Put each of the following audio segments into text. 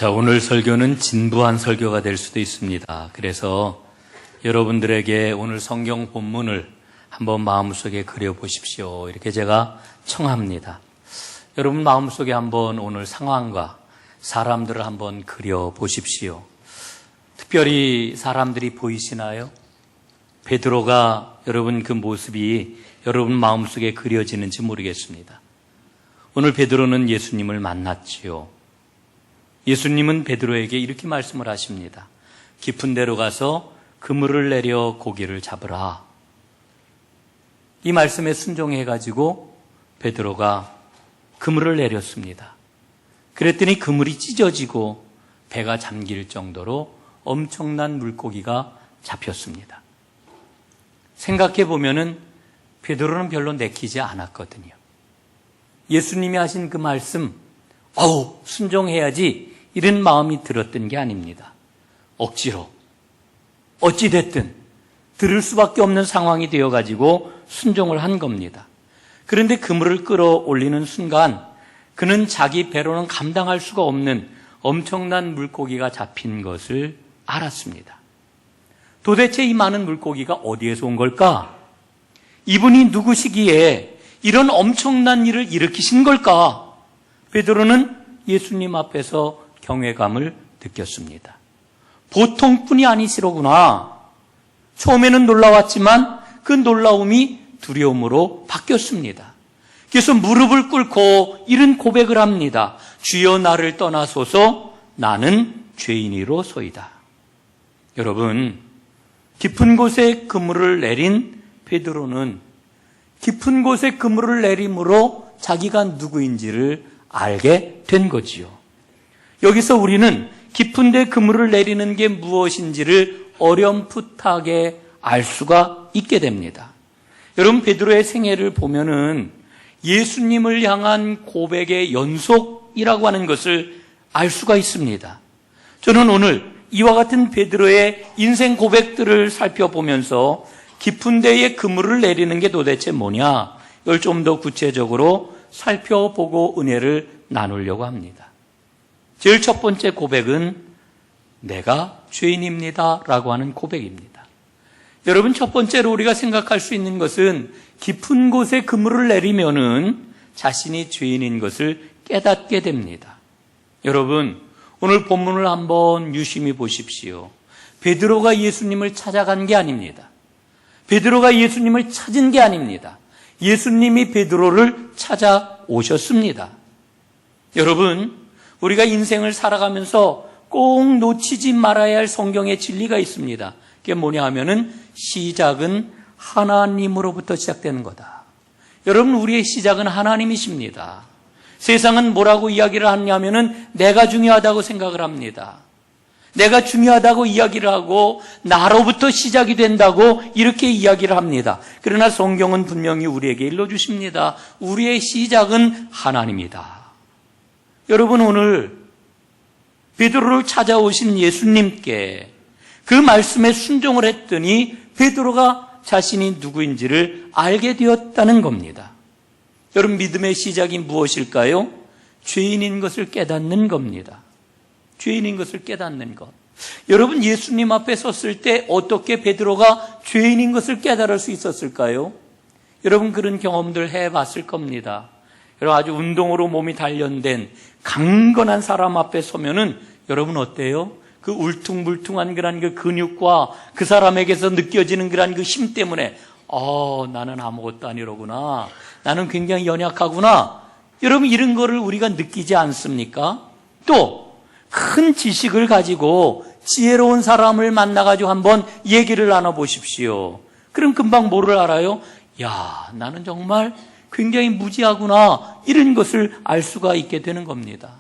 자, 오늘 설교는 진부한 설교가 될 수도 있습니다. 그래서 여러분들에게 오늘 성경 본문을 한번 마음속에 그려보십시오. 이렇게 제가 청합니다. 여러분 마음속에 한번 오늘 상황과 사람들을 한번 그려보십시오. 특별히 사람들이 보이시나요? 베드로가 여러분 그 모습이 여러분 마음속에 그려지는지 모르겠습니다. 오늘 베드로는 예수님을 만났지요. 예수님은 베드로에게 이렇게 말씀을 하십니다. 깊은 데로 가서 그물을 내려 고기를 잡으라. 이 말씀에 순종해가지고 베드로가 그물을 내렸습니다. 그랬더니 그물이 찢어지고 배가 잠길 정도로 엄청난 물고기가 잡혔습니다. 생각해 보면은 베드로는 별로 내키지 않았거든요. 예수님이 하신 그 말씀, 순종해야지 이런 마음이 들었던 게 아닙니다. 억지로 어찌됐든 들을 수밖에 없는 상황이 되어가지고 순종을 한 겁니다. 그런데 그물을 끌어올리는 순간 그는 자기 배로는 감당할 수가 없는 엄청난 물고기가 잡힌 것을 알았습니다. 도대체 이 많은 물고기가 어디에서 온 걸까? 이분이 누구시기에 이런 엄청난 일을 일으키신 걸까? 베드로는 예수님 앞에서 경외감을 느꼈습니다. 보통뿐이 아니시로구나. 처음에는 놀라웠지만 그 놀라움이 두려움으로 바뀌었습니다. 그래서 무릎을 꿇고 이런 고백을 합니다. 주여 나를 떠나소서 나는 죄인이로소이다. 여러분, 깊은 곳에 그물을 내린 베드로는 깊은 곳에 그물을 내림으로 자기가 누구인지를 알게 된 거지요. 여기서 우리는 깊은 데 그물을 내리는 게 무엇인지를 어렴풋하게 알 수가 있게 됩니다. 여러분, 베드로의 생애를 보면은 예수님을 향한 고백의 연속이라고 하는 것을 알 수가 있습니다. 저는 오늘 이와 같은 베드로의 인생 고백들을 살펴보면서 깊은 데에 그물을 내리는 게 도대체 뭐냐, 이걸 좀 더 구체적으로 살펴보고 은혜를 나누려고 합니다. 제일 첫 번째 고백은 내가 죄인입니다 라고 하는 고백입니다. 여러분, 첫 번째로 우리가 생각할 수 있는 것은 깊은 곳에 그물을 내리면은 자신이 죄인인 것을 깨닫게 됩니다. 여러분, 오늘 본문을 한번 유심히 보십시오. 베드로가 예수님을 찾아간 게 아닙니다. 베드로가 예수님을 찾은 게 아닙니다. 예수님이 베드로를 찾아오셨습니다. 여러분, 우리가 인생을 살아가면서 꼭 놓치지 말아야 할 성경의 진리가 있습니다. 그게 뭐냐 하면은 시작은 하나님으로부터 시작되는 거다. 여러분, 우리의 시작은 하나님이십니다. 세상은 뭐라고 이야기를 하냐면은 내가 중요하다고 생각을 합니다. 내가 중요하다고 이야기를 하고 나로부터 시작이 된다고 이렇게 이야기를 합니다. 그러나 성경은 분명히 우리에게 일러주십니다. 우리의 시작은 하나님이다. 여러분, 오늘 베드로를 찾아오신 예수님께 그 말씀에 순종을 했더니 베드로가 자신이 누구인지를 알게 되었다는 겁니다. 여러분, 믿음의 시작이 무엇일까요? 죄인인 것을 깨닫는 겁니다. 죄인인 것을 깨닫는 것. 여러분, 예수님 앞에 섰을 때 어떻게 베드로가 죄인인 것을 깨달을 수 있었을까요? 여러분, 그런 경험들 해봤을 겁니다. 여러분, 아주 운동으로 몸이 단련된 강건한 사람 앞에 서면은 여러분 어때요? 그 울퉁불퉁한 그런 그 근육과 그 사람에게서 느껴지는 그런 그 힘 때문에 나는 아무것도 아니로구나. 나는 굉장히 연약하구나. 여러분, 이런 거를 우리가 느끼지 않습니까? 또 큰 지식을 가지고 지혜로운 사람을 만나가지고 한번 얘기를 나눠보십시오. 그럼 금방 뭐를 알아요? 야, 나는 정말 굉장히 무지하구나. 이런 것을 알 수가 있게 되는 겁니다.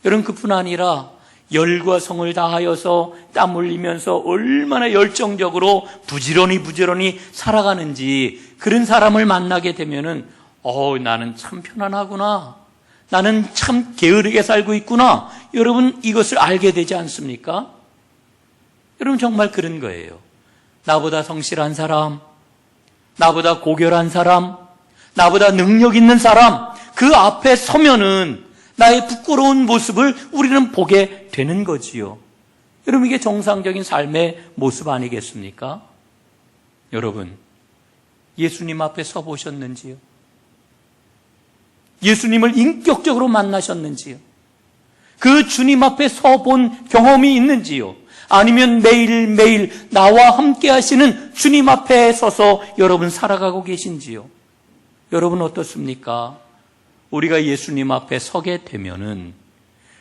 여러분, 그뿐 아니라 열과 성을 다하여서 땀 흘리면서 얼마나 열정적으로 부지런히 살아가는지 그런 사람을 만나게 되면은 나는 참 편안하구나. 나는 참 게으르게 살고 있구나. 여러분, 이것을 알게 되지 않습니까? 여러분, 정말 그런 거예요. 나보다 성실한 사람, 나보다 고결한 사람, 나보다 능력 있는 사람, 그 앞에 서면은 나의 부끄러운 모습을 우리는 보게 되는 거지요. 여러분, 이게 정상적인 삶의 모습 아니겠습니까? 여러분, 예수님 앞에 서 보셨는지요? 예수님을 인격적으로 만나셨는지요? 그 주님 앞에 서 본 경험이 있는지요? 아니면 매일매일 나와 함께 하시는 주님 앞에 서서 여러분 살아가고 계신지요? 여러분 어떻습니까? 우리가 예수님 앞에 서게 되면은,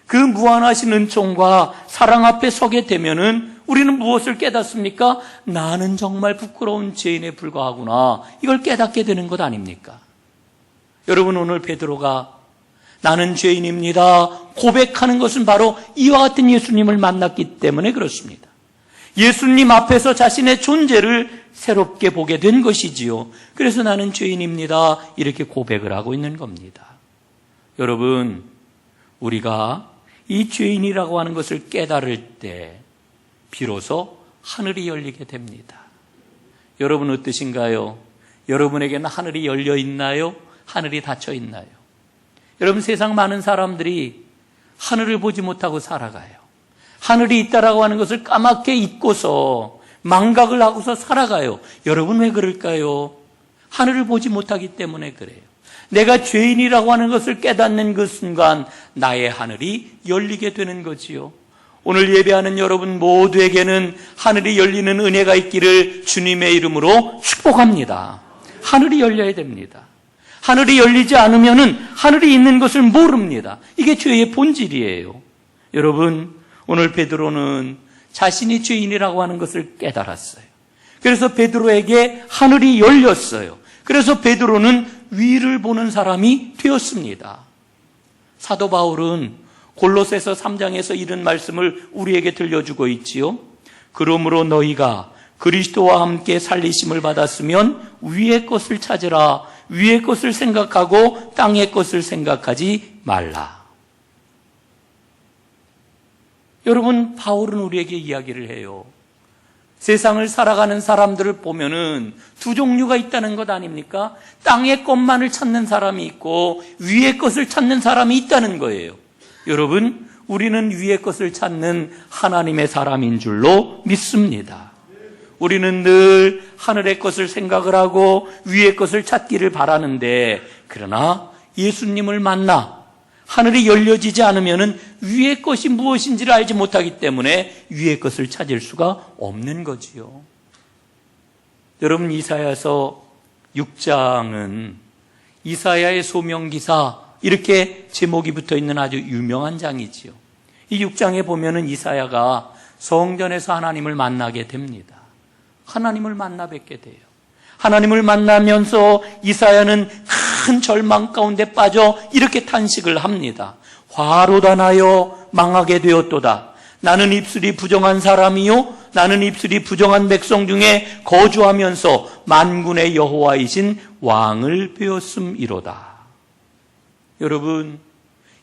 그 무한하신 은총과 사랑 앞에 서게 되면은 우리는 무엇을 깨닫습니까? 나는 정말 부끄러운 죄인에 불과하구나. 이걸 깨닫게 되는 것 아닙니까? 여러분, 오늘 베드로가 나는 죄인입니다 고백하는 것은 바로 이와 같은 예수님을 만났기 때문에 그렇습니다. 예수님 앞에서 자신의 존재를 새롭게 보게 된 것이지요. 그래서 나는 죄인입니다 이렇게 고백을 하고 있는 겁니다. 여러분, 우리가 이 죄인이라고 하는 것을 깨달을 때 비로소 하늘이 열리게 됩니다. 여러분 어떠신가요? 여러분에게는 하늘이 열려 있나요? 하늘이 닫혀 있나요? 여러분, 세상 많은 사람들이 하늘을 보지 못하고 살아가요. 하늘이 있다라고 하는 것을 까맣게 잊고서 망각을 하고서 살아가요. 여러분, 왜 그럴까요? 하늘을 보지 못하기 때문에 그래요. 내가 죄인이라고 하는 것을 깨닫는 그 순간 나의 하늘이 열리게 되는 거지요. 오늘 예배하는 여러분 모두에게는 하늘이 열리는 은혜가 있기를 주님의 이름으로 축복합니다. 하늘이 열려야 됩니다. 하늘이 열리지 않으면은 하늘이 있는 것을 모릅니다. 이게 죄의 본질이에요. 여러분, 오늘 베드로는 자신이 죄인이라고 하는 것을 깨달았어요. 그래서 베드로에게 하늘이 열렸어요. 그래서 베드로는 위를 보는 사람이 되었습니다. 사도 바울은 골로새서 3장에서 이런 말씀을 우리에게 들려주고 있지요. 그러므로 너희가 그리스도와 함께 살리심을 받았으면 위의 것을 찾으라. 위의 것을 생각하고 땅의 것을 생각하지 말라. 여러분, 바울은 우리에게 이야기를 해요. 세상을 살아가는 사람들을 보면은 두 종류가 있다는 것 아닙니까? 땅의 것만을 찾는 사람이 있고 위의 것을 찾는 사람이 있다는 거예요. 여러분, 우리는 위의 것을 찾는 하나님의 사람인 줄로 믿습니다. 우리는 늘 하늘의 것을 생각을 하고 위의 것을 찾기를 바라는데, 그러나 예수님을 만나 하늘이 열려지지 않으면 위의 것이 무엇인지를 알지 못하기 때문에 위의 것을 찾을 수가 없는 거지요. 여러분, 이사야서 6장은 이사야의 소명기사, 이렇게 제목이 붙어있는 아주 유명한 장이지요. 이 6장에 보면은 이사야가 성전에서 하나님을 만나게 됩니다. 하나님을 만나 뵙게 돼요. 하나님을 만나면서 이사야는 큰 절망 가운데 빠져 이렇게 탄식을 합니다. 화로다 나여 망하게 되었도다. 나는 입술이 부정한 사람이요, 나는 입술이 부정한 백성 중에 거주하면서 만군의 여호와이신 왕을 배웠음이로다. 여러분,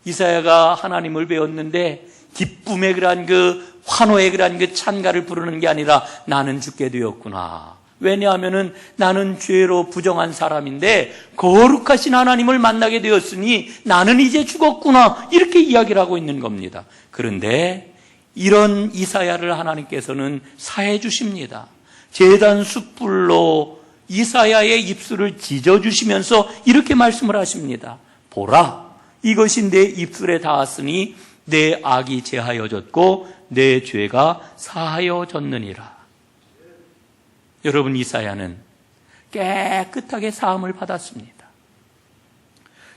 이사야가 하나님을 배웠는데 기쁨의 그런 그 환호의 그런 그 찬가를 부르는 게 아니라 나는 죽게 되었구나. 왜냐하면은 나는 죄로 부정한 사람인데 거룩하신 하나님을 만나게 되었으니 나는 이제 죽었구나. 이렇게 이야기를 하고 있는 겁니다. 그런데 이런 이사야를 하나님께서는 사해 주십니다. 제단 숯불로 이사야의 입술을 찢어주시면서 이렇게 말씀을 하십니다. 보라, 이것이 내 입술에 닿았으니 내 악이 제하여졌고 내 죄가 사하여졌느니라. 여러분, 이사야는 깨끗하게 사함을 받았습니다.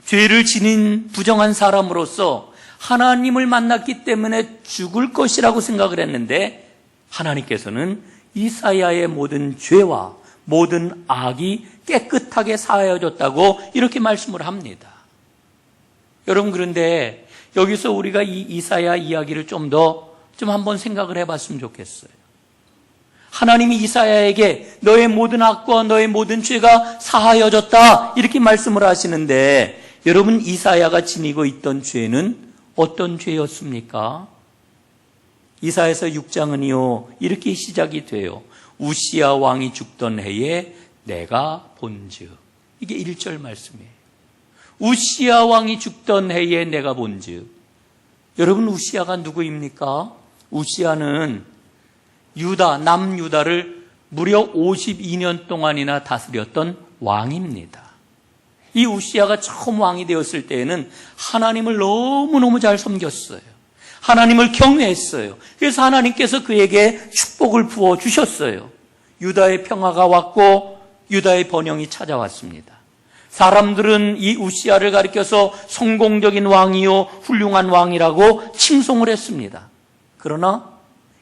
죄를 지닌 부정한 사람으로서 하나님을 만났기 때문에 죽을 것이라고 생각을 했는데 하나님께서는 이사야의 모든 죄와 모든 악이 깨끗하게 사하여졌다고 이렇게 말씀을 합니다. 여러분, 그런데 여기서 우리가 이 이사야 이야기를 좀 한번 생각을 해봤으면 좋겠어요. 하나님이 이사야에게 너의 모든 악과 너의 모든 죄가 사하여졌다 이렇게 말씀을 하시는데, 여러분, 이사야가 지니고 있던 죄는 어떤 죄였습니까? 이사야서 6장은요 이렇게 시작이 돼요. 우시야 왕이 죽던 해에 내가 본즉. 이게 1절 말씀이에요. 우시야 왕이 죽던 해에 내가 본즉. 여러분, 우시야가 누구입니까? 우시야는 유다, 남유다를 무려 52년 동안이나 다스렸던 왕입니다. 이 우시야가 처음 왕이 되었을 때에는 하나님을 너무너무 잘 섬겼어요. 하나님을 경외했어요. 그래서 하나님께서 그에게 축복을 부어주셨어요. 유다의 평화가 왔고 유다의 번영이 찾아왔습니다. 사람들은 이 우시야를 가리켜서 성공적인 왕이요 훌륭한 왕이라고 칭송을 했습니다. 그러나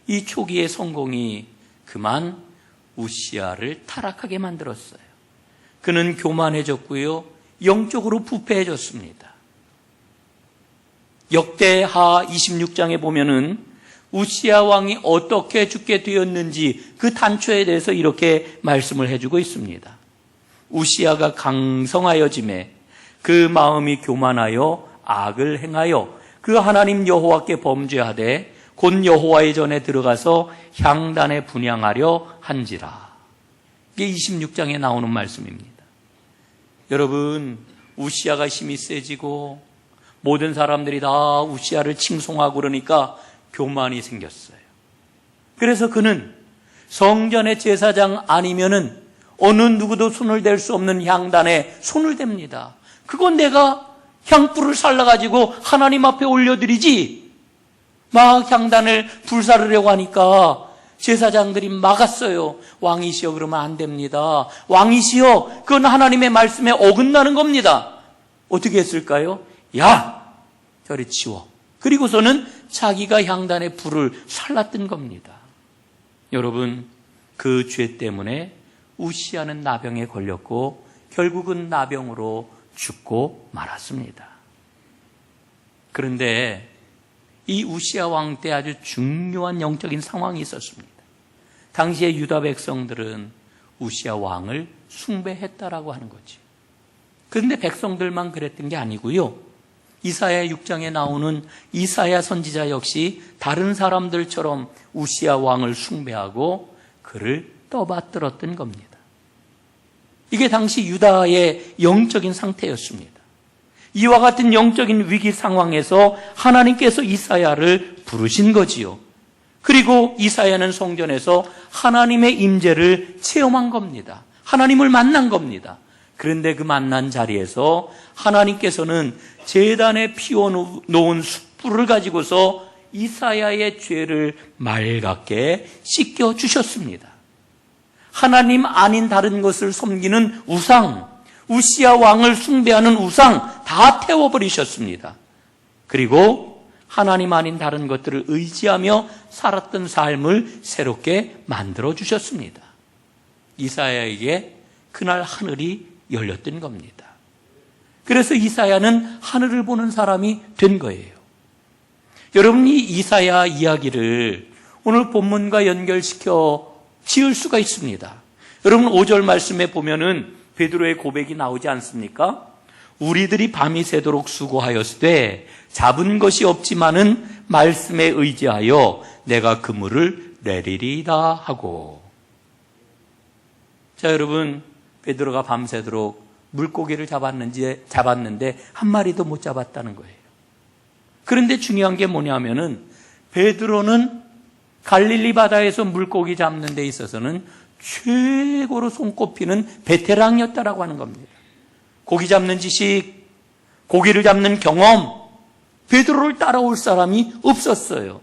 이 초기의 성공이 그만 우시야를 타락하게 만들었어요. 그는 교만해졌고요, 영적으로 부패해졌습니다. 역대하 26장에 보면은 우시야 왕이 어떻게 죽게 되었는지 그 단초에 대해서 이렇게 말씀을 해주고 있습니다. 우시야가 강성하여짐에 그 마음이 교만하여 악을 행하여 그 하나님 여호와께 범죄하되 곧 여호와의 전에 들어가서 향단에 분향하려 한지라. 이게 26장에 나오는 말씀입니다. 여러분, 우시야가 힘이 세지고 모든 사람들이 다 우시야를 칭송하고 그러니까 교만이 생겼어요. 그래서 그는 성전의 제사장 아니면은 어느 누구도 손을 댈 수 없는 향단에 손을 댑니다. 그건 내가 향불을 살라가지고 하나님 앞에 올려드리지. 막 향단을 불사르려고 하니까 제사장들이 막았어요. 왕이시여, 그러면 안 됩니다. 왕이시여, 그건 하나님의 말씀에 어긋나는 겁니다. 어떻게 했을까요? 야, 저리 치워. 그리고서는 자기가 향단에 불을 살랐던 겁니다. 여러분, 그 죄 때문에 우시야는 나병에 걸렸고 결국은 나병으로 죽고 말았습니다. 그런데 이 우시야 왕 때 아주 중요한 영적인 상황이 있었습니다. 당시의 유다 백성들은 우시야 왕을 숭배했다라고 하는 거죠. 그런데 백성들만 그랬던 게 아니고요, 이사야 6장에 나오는 이사야 선지자 역시 다른 사람들처럼 우시야 왕을 숭배하고 그를 떠받들었던 겁니다. 이게 당시 유다의 영적인 상태였습니다. 이와 같은 영적인 위기 상황에서 하나님께서 이사야를 부르신 거지요. 그리고 이사야는 성전에서 하나님의 임재를 체험한 겁니다. 하나님을 만난 겁니다. 그런데 그 만난 자리에서 하나님께서는 제단에 피워놓은 숯불을 가지고서 이사야의 죄를 맑게 씻겨주셨습니다. 하나님 아닌 다른 것을 섬기는 우상, 우시야 왕을 숭배하는 우상 다 태워버리셨습니다. 그리고 하나님 아닌 다른 것들을 의지하며 살았던 삶을 새롭게 만들어주셨습니다. 이사야에게 그날 하늘이 열렸던 겁니다. 그래서 이사야는 하늘을 보는 사람이 된 거예요. 여러분, 이 이사야 이야기를 오늘 본문과 연결시켜 지을 수가 있습니다. 여러분, 5절 말씀에 보면은 베드로의 고백이 나오지 않습니까? 우리들이 밤이 새도록 수고하였으되 잡은 것이 없지만은 말씀에 의지하여 내가 그물을 내리리이다 하고. 자, 여러분, 베드로가 밤새도록 물고기를 잡았는데 한 마리도 못 잡았다는 거예요. 그런데 중요한 게 뭐냐면은 베드로는 갈릴리 바다에서 물고기 잡는 데 있어서는 최고로 손꼽히는 베테랑이었다라고 하는 겁니다. 고기 잡는 지식, 고기를 잡는 경험, 베드로를 따라올 사람이 없었어요.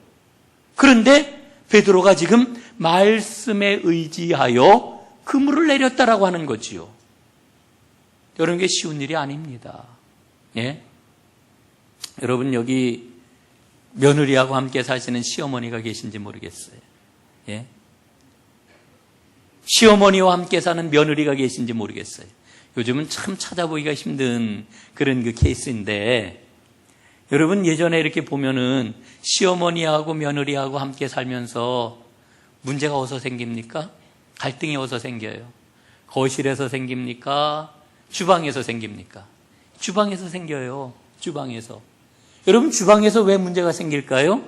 그런데 베드로가 지금 말씀에 의지하여 그물을 내렸다라고 하는 거지요. 여러분, 이게 쉬운 일이 아닙니다. 예? 여러분, 여기 며느리하고 함께 사시는 시어머니가 계신지 모르겠어요. 예? 시어머니와 함께 사는 며느리가 계신지 모르겠어요. 요즘은 참 찾아보기가 힘든 그런 그 케이스인데, 여러분, 예전에 이렇게 보면은 시어머니하고 며느리하고 함께 살면서 문제가 어디서 생깁니까? 갈등이 어디서 생겨요? 거실에서 생깁니까? 주방에서 생깁니까? 주방에서 생겨요. 주방에서. 여러분, 주방에서 왜 문제가 생길까요?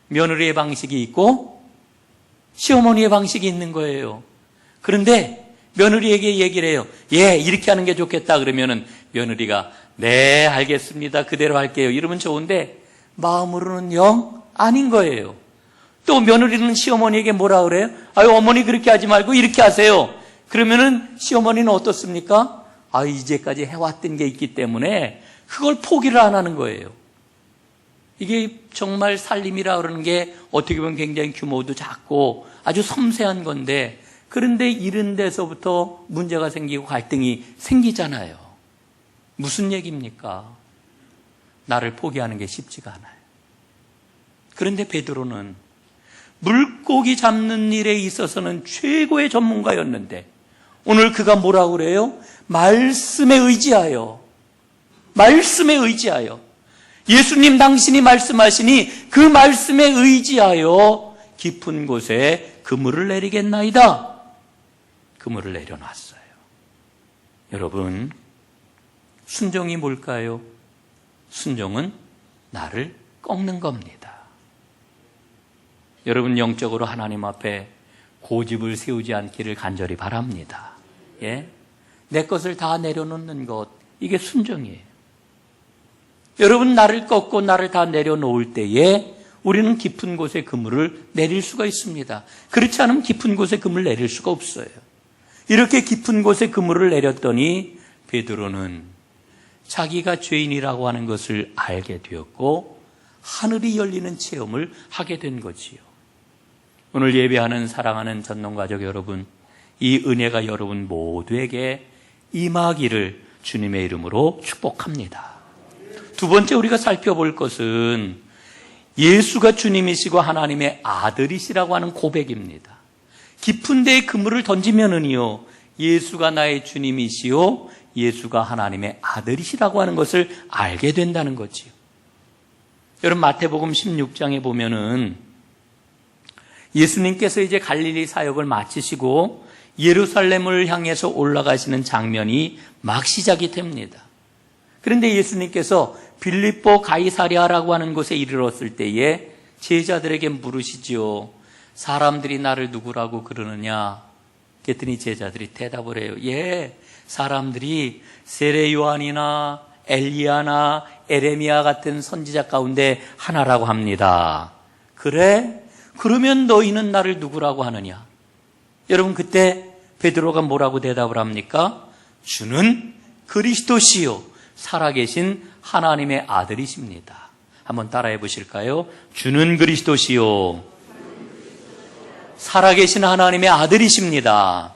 며느리의 방식이 있고 시어머니의 방식이 있는 거예요. 그런데 며느리에게 얘기를 해요. 예, 이렇게 하는 게 좋겠다. 그러면은 며느리가 네, 알겠습니다. 그대로 할게요. 이러면 좋은데 마음으로는 영 아닌 거예요. 또 며느리는 시어머니에게 뭐라 그래요? 아유, 어머니 그렇게 하지 말고 이렇게 하세요. 그러면은 시어머니는 어떻습니까? 아, 이제까지 해왔던 게 있기 때문에 그걸 포기를 안 하는 거예요. 이게 정말 살림이라 그러는 게 어떻게 보면 굉장히 규모도 작고 아주 섬세한 건데, 그런데 이런 데서부터 문제가 생기고 갈등이 생기잖아요. 무슨 얘기입니까? 나를 포기하는 게 쉽지가 않아요. 그런데 베드로는 물고기 잡는 일에 있어서는 최고의 전문가였는데 오늘 그가 뭐라고 그래요? 말씀에 의지하여 예수님 당신이 말씀하시니 그 말씀에 의지하여 깊은 곳에 그물을 내리겠나이다. 그물을 내려놨어요. 여러분, 순종이 뭘까요? 순종은 나를 꺾는 겁니다. 여러분, 영적으로 하나님 앞에 고집을 세우지 않기를 간절히 바랍니다. 예? 내 것을 다 내려놓는 것, 이게 순종이에요. 여러분, 나를 꺾고 나를 다 내려놓을 때에 우리는 깊은 곳에 그물을 내릴 수가 있습니다. 그렇지 않으면 깊은 곳에 그물을 내릴 수가 없어요. 이렇게 깊은 곳에 그물을 내렸더니 베드로는 자기가 죄인이라고 하는 것을 알게 되었고 하늘이 열리는 체험을 하게 된 거지요. 오늘 예배하는 사랑하는 전농가족 여러분, 이 은혜가 여러분 모두에게 임하기를 주님의 이름으로 축복합니다. 두 번째 우리가 살펴볼 것은 예수가 주님이시고 하나님의 아들이시라고 하는 고백입니다. 깊은 데에 그물을 던지면은요, 예수가 나의 주님이시요 예수가 하나님의 아들이시라고 하는 것을 알게 된다는 거지요. 여러분, 마태복음 16장에 보면은 예수님께서 이제 갈릴리 사역을 마치시고 예루살렘을 향해서 올라가시는 장면이 막 시작이 됩니다. 그런데 예수님께서 빌립보 가이사랴라고 하는 곳에 이르렀을 때에 제자들에게 물으시지요. 사람들이 나를 누구라고 그러느냐? 그랬더니 제자들이 대답을 해요. 예, 사람들이 세례 요한이나 엘리야나 에레미야 같은 선지자 가운데 하나라고 합니다. 그래? 그러면 너희는 나를 누구라고 하느냐? 여러분, 그때 베드로가 뭐라고 대답을 합니까? 주는 그리스도시요 살아계신 하나님의 아들이십니다. 한번 따라해 보실까요? 주는 그리스도시요 살아계신 하나님의 아들이십니다.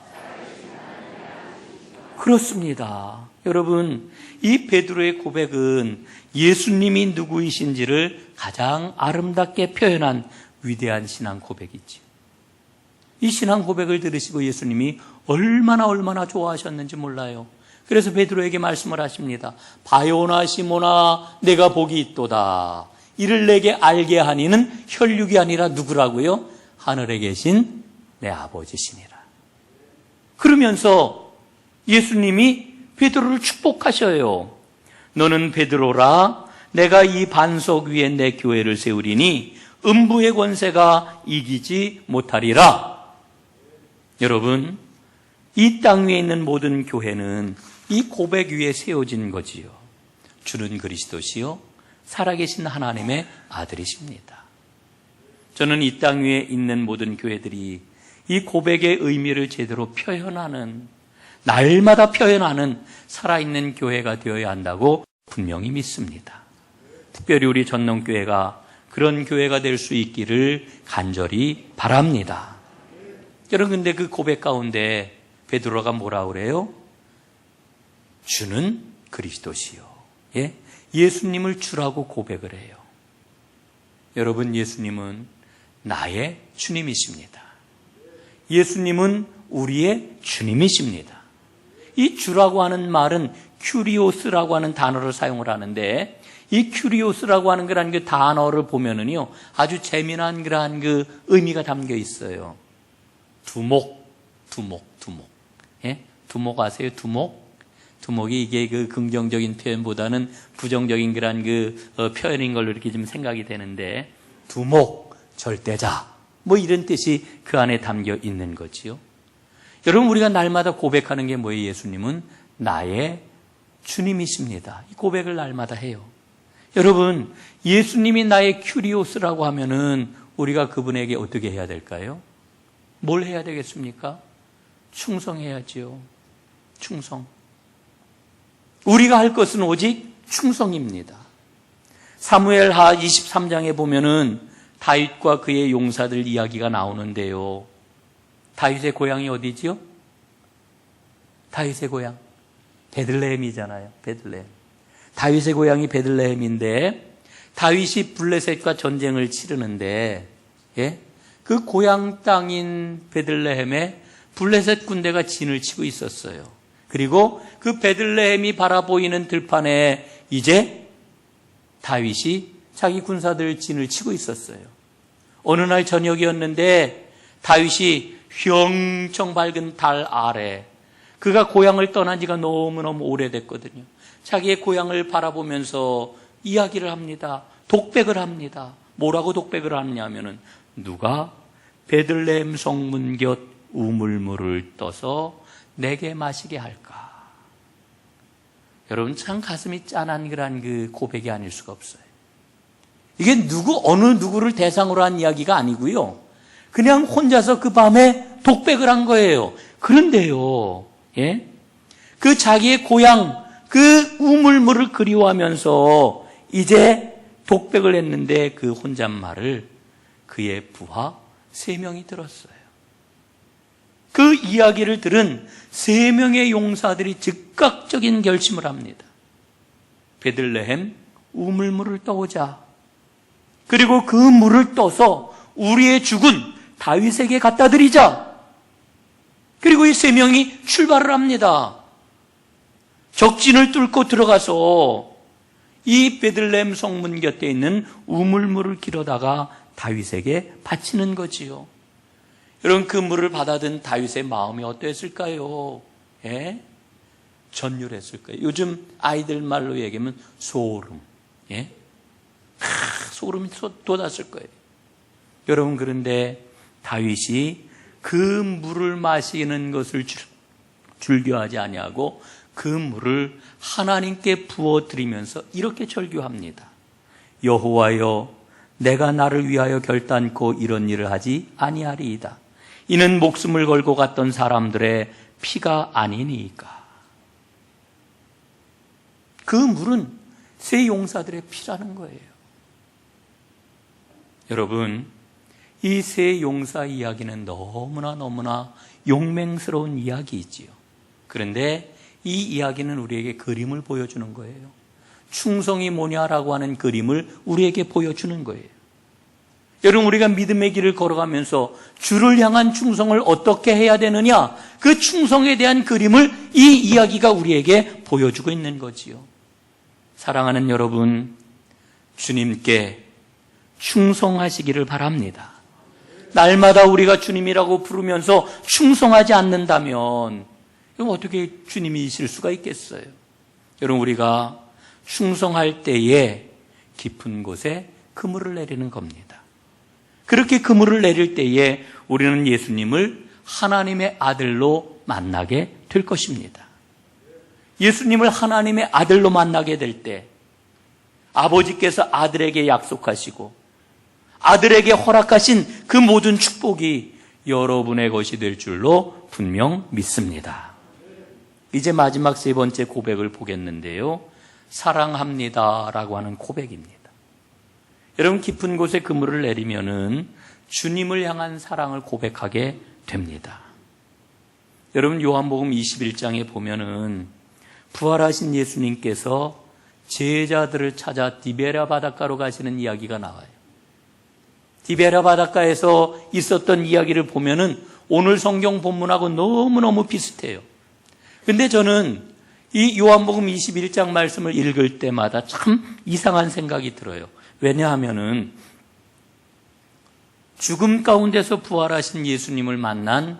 그렇습니다. 여러분, 이 베드로의 고백은 예수님이 누구이신지를 가장 아름답게 표현한 위대한 신앙 고백이지요. 이 신앙 고백을 들으시고 예수님이 얼마나 좋아하셨는지 몰라요. 그래서 베드로에게 말씀을 하십니다. 바요나 시모나 내가 복이 있도다. 이를 내게 알게 하니는 혈육이 아니라 누구라고요? 하늘에 계신 내 아버지시니라. 그러면서 예수님이 베드로를 축복하셔요. 너는 베드로라. 내가 이 반석 위에 내 교회를 세우리니 음부의 권세가 이기지 못하리라. 여러분, 이 땅 위에 있는 모든 교회는 이 고백 위에 세워진 거지요. 주는 그리스도시요 살아계신 하나님의 아들이십니다. 저는 이 땅 위에 있는 모든 교회들이 이 고백의 의미를 제대로 표현하는, 날마다 표현하는 살아있는 교회가 되어야 한다고 분명히 믿습니다. 특별히 우리 전농교회가 그런 교회가 될 수 있기를 간절히 바랍니다. 여러분, 근데 그 고백 가운데 베드로가 뭐라고 그래요? 주는 그리스도시요. 예? 예수님을 주라고 고백을 해요. 여러분, 예수님은 나의 주님이십니다. 예수님은 우리의 주님이십니다. 이 주라고 하는 말은 큐리오스라고 하는 단어를 사용을 하는데, 이 큐리오스라고 하는 그런 그 단어를 보면은요, 아주 재미난 그러한 그 의미가 담겨 있어요. 두목. 예? 두목 아세요? 두목이 이게 그 긍정적인 표현보다는 부정적인 그런 그 표현인 걸로 이렇게 좀 생각이 되는데, 두목, 절대자, 뭐 이런 뜻이 그 안에 담겨 있는 거지요. 여러분, 우리가 날마다 고백하는 게 뭐예요? 예수님은 나의 주님이십니다. 이 고백을 날마다 해요. 여러분, 예수님이 나의 큐리오스라고 하면은 우리가 그분에게 어떻게 해야 될까요? 뭘 해야 되겠습니까? 충성해야지요. 충성. 우리가 할 것은 오직 충성입니다. 사무엘하 23장에 보면은 다윗과 그의 용사들 이야기가 나오는데요. 다윗의 고향이 어디지요? 다윗의 고향 베들레헴이잖아요. 베들레헴. 다윗의 고향이 베들레헴인데 다윗이 블레셋과 전쟁을 치르는데 그 고향 땅인 베들레헴에 블레셋 군대가 진을 치고 있었어요. 그리고 그 베들레헴이 바라보이는 들판에 이제 다윗이 자기 군사들 진을 치고 있었어요. 어느 날 저녁이었는데 다윗이 휘영청 밝은 달 아래, 그가 고향을 떠난 지가 너무너무 오래됐거든요. 자기의 고향을 바라보면서 이야기를 합니다. 독백을 합니다. 뭐라고 독백을 하느냐면은 누가 베들레헴 성문 곁 우물물을 떠서 내게 마시게 할까? 여러분, 참 가슴이 짠한 그 고백이 아닐 수가 없어요. 이게 어느 누구를 대상으로 한 이야기가 아니고요. 그냥 혼자서 그 밤에 독백을 한 거예요. 그런데요, 그 자기의 고향, 그 우물물을 그리워하면서 이제 독백을 했는데 그 혼잣말을 그의 부하 3명이 들었어요. 그 이야기를 들은 3명의 용사들이 즉각적인 결심을 합니다. 베들레헴 우물물을 떠오자. 그리고 그 물을 떠서 우리의 죽은 다윗에게 갖다 드리자. 그리고 이 3명이 출발을 합니다. 적진을 뚫고 들어가서 이 베들레헴 성문 곁에 있는 우물물을 길어다가 다윗에게 바치는 거지요. 여러분, 그 물을 받아든 다윗의 마음이 어땠을까요? 전율했을 거예요. 요즘 아이들 말로 얘기하면 소름. 소름이 돋았을 거예요. 여러분, 그런데 다윗이 그 물을 마시는 것을 즐겨하지 아니하고 그 물을 하나님께 부어드리면서 이렇게 절규합니다. 여호와여, 내가 나를 위하여 결단코 이런 일을 하지 아니하리이다. 이는 목숨을 걸고 갔던 사람들의 피가 아니니까. 그 물은 세 용사들의 피라는 거예요. 여러분, 이 세 용사 이야기는 너무나 용맹스러운 이야기이지요. 그런데 이 이야기는 우리에게 그림을 보여주는 거예요. 충성이 뭐냐라고 하는 그림을 우리에게 보여주는 거예요. 여러분, 우리가 믿음의 길을 걸어가면서 주를 향한 충성을 어떻게 해야 되느냐, 그 충성에 대한 그림을 이 이야기가 우리에게 보여주고 있는 거지요. 사랑하는 여러분, 주님께 충성하시기를 바랍니다. 날마다 우리가 주님이라고 부르면서 충성하지 않는다면 그럼 어떻게 주님이실 수가 있겠어요? 여러분, 우리가 충성할 때에 깊은 곳에 그물을 내리는 겁니다. 그렇게 그물을 내릴 때에 우리는 예수님을 하나님의 아들로 만나게 될 것입니다. 예수님을 하나님의 아들로 만나게 될 때 아버지께서 아들에게 약속하시고 아들에게 허락하신 그 모든 축복이 여러분의 것이 될 줄로 분명 믿습니다. 이제 마지막 3번째 고백을 보겠는데요. 사랑합니다라고 하는 고백입니다. 여러분, 깊은 곳에 그물을 내리면은 주님을 향한 사랑을 고백하게 됩니다. 여러분, 요한복음 21장에 보면은 부활하신 예수님께서 제자들을 찾아 디베랴 바닷가로 가시는 이야기가 나와요. 디베랴 바닷가에서 있었던 이야기를 보면은 오늘 성경 본문하고 너무너무 비슷해요. 근데 저는 이 요한복음 21장 말씀을 읽을 때마다 참 이상한 생각이 들어요. 왜냐하면은 죽음 가운데서 부활하신 예수님을 만난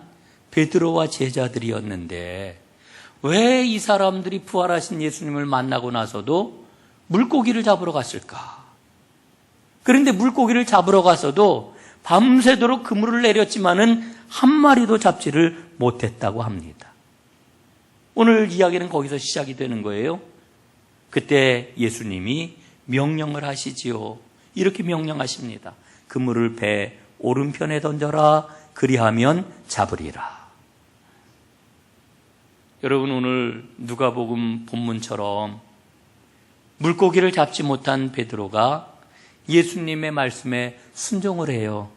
베드로와 제자들이었는데 왜 이 사람들이 부활하신 예수님을 만나고 나서도 물고기를 잡으러 갔을까? 그런데 물고기를 잡으러 가서도 밤새도록 그물을 내렸지만은 한 마리도 잡지를 못했다고 합니다. 오늘 이야기는 거기서 시작이 되는 거예요. 그때 예수님이 명령을 하시지요. 이렇게 명령하십니다. 그물을 배 오른편에 던져라. 그리하면 잡으리라. 여러분, 오늘 누가복음 본문처럼 물고기를 잡지 못한 베드로가 예수님의 말씀에 순종을 해요.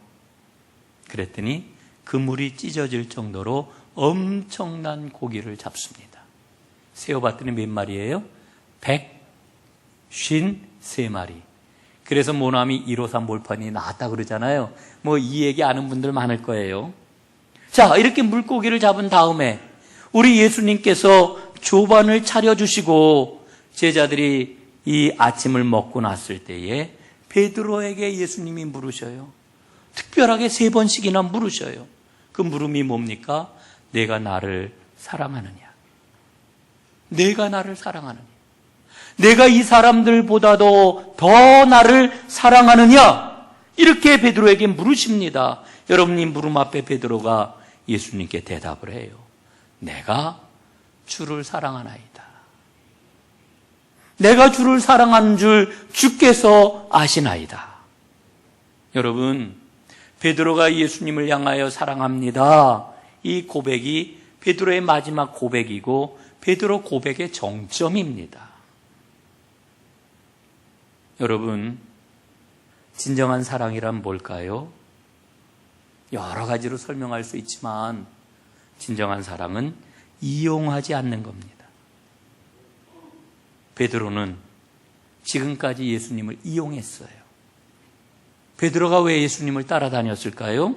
그랬더니 그물이 찢어질 정도로 엄청난 고기를 잡습니다. 세어봤더니 몇 마리예요? 153마리. 그래서 모나미 153 몰판이 나왔다 그러잖아요. 이 얘기 아는 분들 많을 거예요. 자, 이렇게 물고기를 잡은 다음에 우리 예수님께서 조반을 차려주시고 제자들이 이 아침을 먹고 났을 때에 베드로에게 예수님이 물으셔요. 특별하게 3번씩이나 물으셔요. 그 물음이 뭡니까? 내가 나를 사랑하느냐? 내가 나를 사랑하느냐? 내가 이 사람들보다도 더 나를 사랑하느냐? 이렇게 베드로에게 물으십니다. 여러분, 이 물음 앞에 베드로가 예수님께 대답을 해요. 내가 주를 사랑하나이다. 내가 주를 사랑하는 줄 주께서 아시나이다. 여러분, 베드로가 예수님을 향하여 사랑합니다. 이 고백이 베드로의 마지막 고백이고 베드로 고백의 정점입니다. 여러분, 진정한 사랑이란 뭘까요? 여러 가지로 설명할 수 있지만 진정한 사랑은 이용하지 않는 겁니다. 베드로는 지금까지 예수님을 이용했어요. 베드로가 왜 예수님을 따라다녔을까요?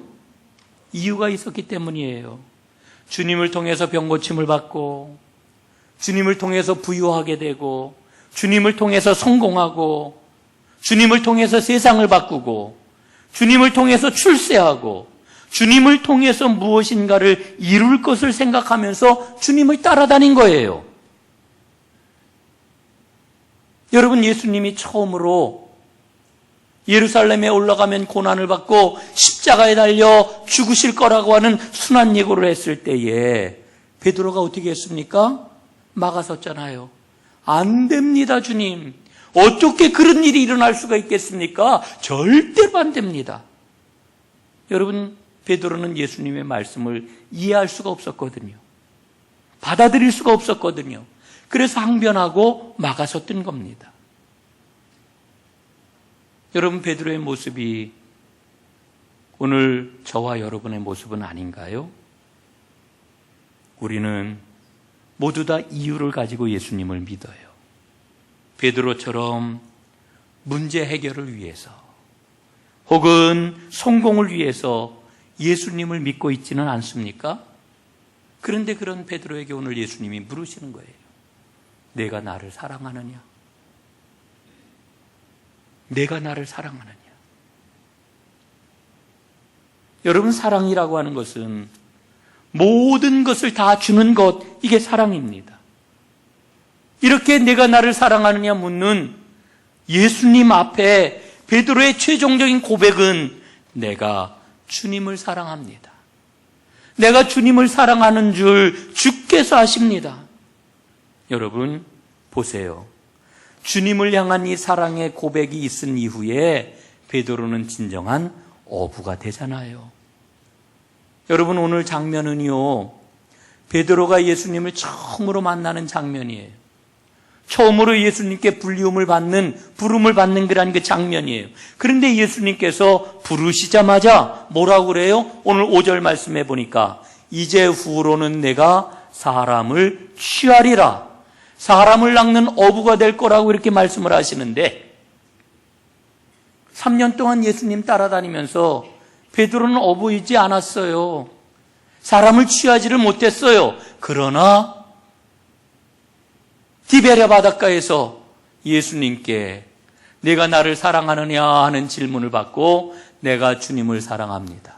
이유가 있었기 때문이에요. 주님을 통해서 병고침을 받고, 주님을 통해서 부유하게 되고, 주님을 통해서 성공하고, 주님을 통해서 세상을 바꾸고, 주님을 통해서 출세하고, 주님을 통해서 무엇인가를 이룰 것을 생각하면서 주님을 따라다닌 거예요. 여러분, 예수님이 처음으로 예루살렘에 올라가면 고난을 받고 십자가에 달려 죽으실 거라고 하는 순환 예고를 했을 때에 베드로가 어떻게 했습니까? 막아섰잖아요. 안 됩니다, 주님. 어떻게 그런 일이 일어날 수가 있겠습니까? 절대로 안 됩니다. 여러분, 베드로는 예수님의 말씀을 이해할 수가 없었거든요. 받아들일 수가 없었거든요. 그래서 항변하고 막아섰던 겁니다. 여러분, 베드로의 모습이 오늘 저와 여러분의 모습은 아닌가요? 우리는 모두 다 이유를 가지고 예수님을 믿어요. 베드로처럼 문제 해결을 위해서 혹은 성공을 위해서 예수님을 믿고 있지는 않습니까? 그런데 그런 베드로에게 오늘 예수님이 물으시는 거예요. 내가 나를 사랑하느냐? 내가 나를 사랑하느냐? 여러분, 사랑이라고 하는 것은 모든 것을 다 주는 것, 이게 사랑입니다. 이렇게 내가 나를 사랑하느냐 묻는 예수님 앞에 베드로의 최종적인 고백은 내가 주님을 사랑합니다. 내가 주님을 사랑하는 줄 주께서 아십니다. 여러분, 보세요. 주님을 향한 이 사랑의 고백이 있은 이후에 베드로는 진정한 어부가 되잖아요. 여러분, 오늘 장면은요, 베드로가 예수님을 처음으로 만나는 장면이에요. 처음으로 예수님께 부름을 받는 그런 그 장면이에요. 그런데 예수님께서 부르시자마자 뭐라고 그래요? 오늘 5절 말씀해 보니까 이제 후로는 내가 사람을 취하리라. 사람을 낚는 어부가 될 거라고 이렇게 말씀을 하시는데 3년 동안 예수님 따라다니면서 베드로는 어부이지 않았어요. 사람을 취하지를 못했어요. 그러나 디베랴 바닷가에서 예수님께 내가 나를 사랑하느냐 하는 질문을 받고 내가 주님을 사랑합니다.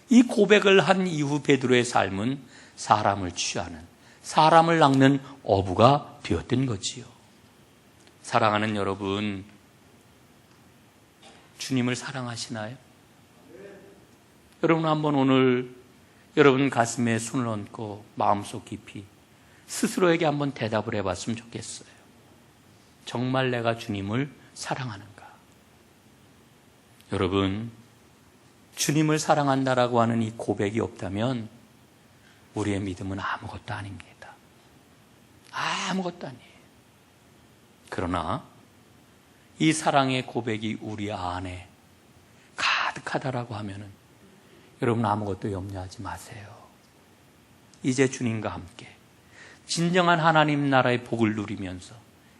이 고백을 한 이후 베드로의 삶은 사람을 취하는, 사람을 낚는 어부가 되었던 거지요. 사랑하는 여러분, 주님을 사랑하시나요? 여러분, 한번 오늘 여러분 가슴에 손을 얹고 마음속 깊이 스스로에게 한번 대답을 해봤으면 좋겠어요. 정말 내가 주님을 사랑하는가? 여러분, 주님을 사랑한다라고 하는 이 고백이 없다면 우리의 믿음은 아무것도 아닙니다. 아무것도 아니에요. 그러나 이 사랑의 고백이 우리 안에 가득하다라고 하면은 여러분 아무것도 염려하지 마세요. 이제 주님과 함께 진정한 하나님 나라의 복을 누리면서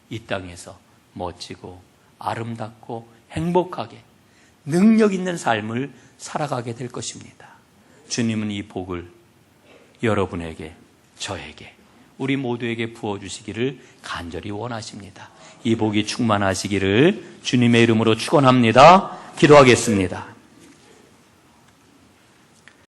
이 땅에서 멋지고 아름답고 행복하게 능력 있는 삶을 살아가게 될 것입니다. 주님은 이 복을 여러분에게, 저에게, 우리 모두에게 부어주시기를 간절히 원하십니다. 이 복이 충만하시기를 주님의 이름으로 축원합니다. 기도하겠습니다.